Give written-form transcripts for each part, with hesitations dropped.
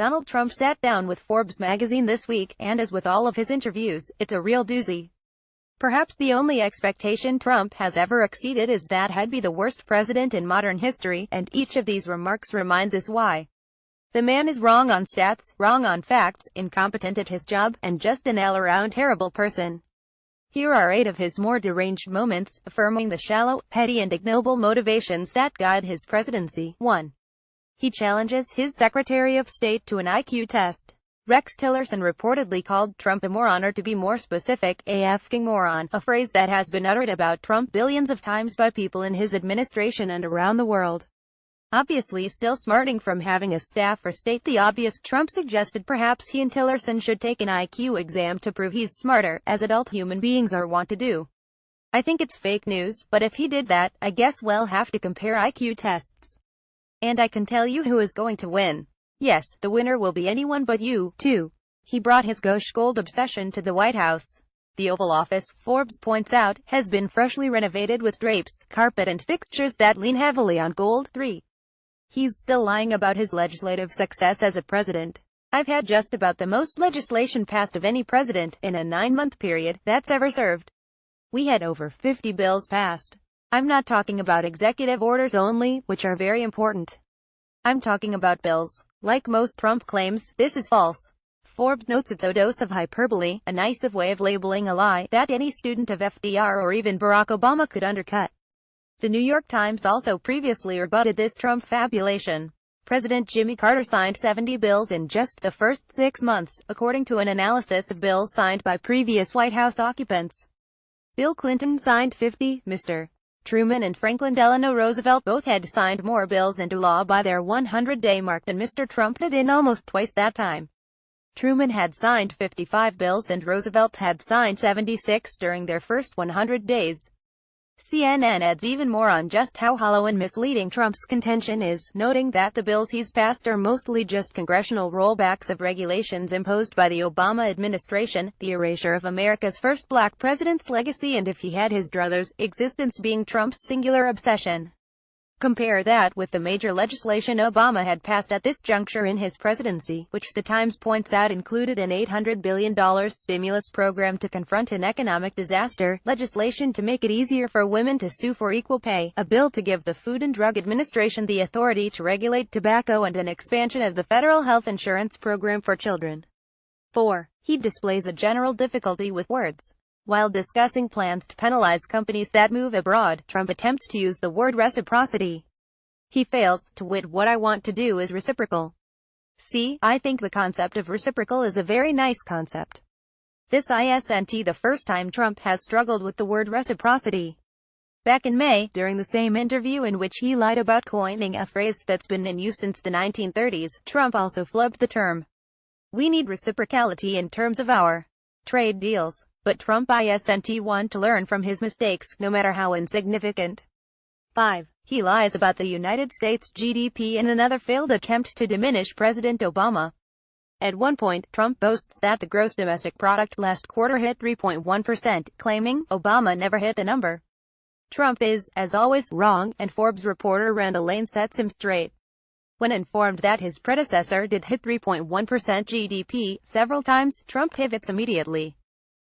Donald Trump sat down with Forbes magazine this week, and as with all of his interviews, it's a real doozy. Perhaps the only expectation Trump has ever exceeded is that he'd be the worst president in modern history, and each of these remarks reminds us why. The man is wrong on stats, wrong on facts, incompetent at his job, and just an all-around terrible person. Here are 8 of his more deranged moments, affirming the shallow, petty and ignoble motivations that guide his presidency. 1. He challenges his Secretary of State to an IQ test. Rex Tillerson reportedly called Trump a moron, or to be more specific, a f***ing moron, a phrase that has been uttered about Trump billions of times by people in his administration and around the world. Obviously still smarting from having a staff or state the obvious, Trump suggested perhaps he and Tillerson should take an IQ exam to prove he's smarter, as adult human beings are wont to do. I think it's fake news, but if he did that, I guess we'll have to compare IQ tests. And I can tell you who is going to win. Yes, the winner will be anyone but you. 2. He brought his gauche gold obsession to the White House. The Oval Office, Forbes points out, has been freshly renovated with drapes, carpet and fixtures that lean heavily on gold. 3. He's still lying about his legislative success as a president. I've had just about the most legislation passed of any president, in a 9-month period, that's ever served. We had over 50 bills passed. I'm not talking about executive orders only, which are very important. I'm talking about bills. Like most Trump claims, this is false. Forbes notes it's a dose of hyperbole, a nice way of labeling a lie that any student of FDR or even Barack Obama could undercut. The New York Times also previously rebutted this Trump fabulation. President Jimmy Carter signed 70 bills in just the first 6 months, according to an analysis of bills signed by previous White House occupants. Bill Clinton signed 50, Mr. Truman and Franklin Delano Roosevelt both had signed more bills into law by their 100-day mark than Mr. Trump did in almost twice that time. Truman had signed 55 bills and Roosevelt had signed 76 during their first 100 days. CNN adds even more on just how hollow and misleading Trump's contention is, noting that the bills he's passed are mostly just congressional rollbacks of regulations imposed by the Obama administration, the erasure of America's first black president's legacy, and if he had his druthers, existence being Trump's singular obsession. Compare that with the major legislation Obama had passed at this juncture in his presidency, which the Times points out included an $800 billion stimulus program to confront an economic disaster, legislation to make it easier for women to sue for equal pay, a bill to give the Food and Drug Administration the authority to regulate tobacco, and an expansion of the federal health insurance program for children. 4. He displays a general difficulty with words. While discussing plans to penalize companies that move abroad, Trump attempts to use the word reciprocity. He fails, to wit, what I want to do is reciprocal. See, I think the concept of reciprocal is a very nice concept. This isn't the first time Trump has struggled with the word reciprocity. Back in May, during the same interview in which he lied about coining a phrase that's been in use since the 1930s, Trump also flubbed the term. We need reciprocality in terms of our trade deals. But Trump isn't one to learn from his mistakes, no matter how insignificant. 5. He lies about the United States GDP in another failed attempt to diminish President Obama. At one point, Trump boasts that the gross domestic product last quarter hit 3.1%, claiming Obama never hit the number. Trump is, as always, wrong, and Forbes reporter Randall Lane sets him straight. When informed that his predecessor did hit 3.1% GDP several times, Trump pivots immediately.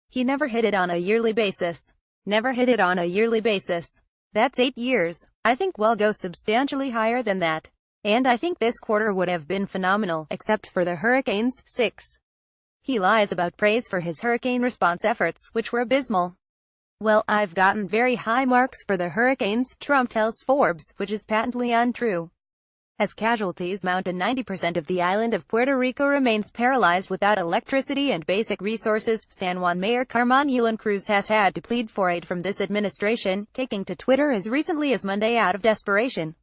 He never hit it on a yearly basis. Never hit it on a yearly basis. That's 8 years. I think we'll go substantially higher than that. And I think this quarter would have been phenomenal, except for the hurricanes. 6. He lies about praise for his hurricane response efforts, which were abysmal. Well, I've gotten very high marks for the hurricanes, Trump tells Forbes, which is patently untrue. As casualties mount and 90% of the island of Puerto Rico remains paralyzed without electricity and basic resources, San Juan Mayor Carmen Yulín Cruz has had to plead for aid from this administration, taking to Twitter as recently as Monday out of desperation.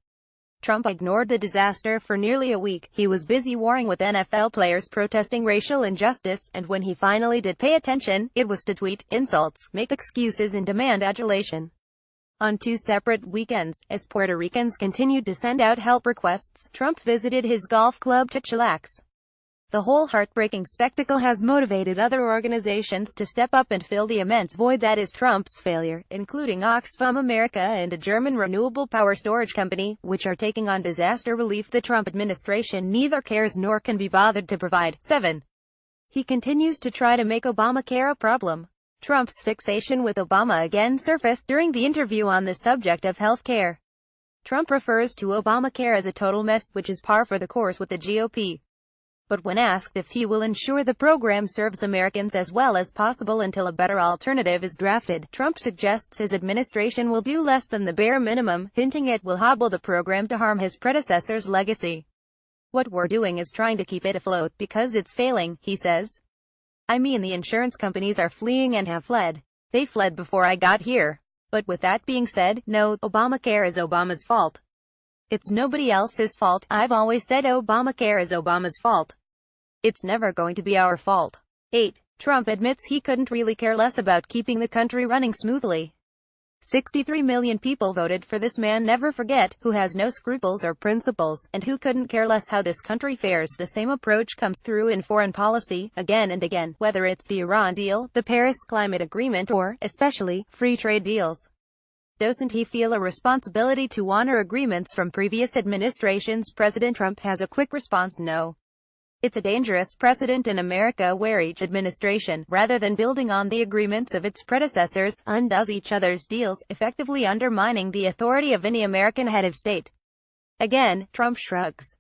Trump ignored the disaster for nearly a week. He was busy warring with NFL players protesting racial injustice, and when he finally did pay attention, it was to tweet insults, make excuses and demand adulation. On 2 separate weekends, as Puerto Ricans continued to send out help requests, Trump visited his golf club to chillax. The whole heartbreaking spectacle has motivated other organizations to step up and fill the immense void that is Trump's failure, including Oxfam America and a German renewable power storage company, which are taking on disaster relief the Trump administration neither cares nor can be bothered to provide. 7. He continues to try to make Obamacare a problem. Trump's fixation with Obama again surfaced during the interview on the subject of health care. Trump refers to Obamacare as a total mess, which is par for the course with the GOP. But when asked if he will ensure the program serves Americans as well as possible until a better alternative is drafted, Trump suggests his administration will do less than the bare minimum, hinting it will hobble the program to harm his predecessor's legacy. "What we're doing is trying to keep it afloat, because it's failing," he says. "I mean, the insurance companies are fleeing and have fled. They fled before I got here. But with that being said, no, Obamacare is Obama's fault. It's nobody else's fault. I've always said Obamacare is Obama's fault. It's never going to be our fault." 8. Trump admits he couldn't really care less about keeping the country running smoothly. 63 million people voted for this man, never forget, who has no scruples or principles, and who couldn't care less how this country fares. The same approach comes through in foreign policy, again and again, whether it's the Iran deal, the Paris Climate Agreement, or, especially, free trade deals. Doesn't he feel a responsibility to honor agreements from previous administrations? President Trump has a quick response: no. It's a dangerous precedent in America where each administration, rather than building on the agreements of its predecessors, undoes each other's deals, effectively undermining the authority of any American head of state. Again, Trump shrugs.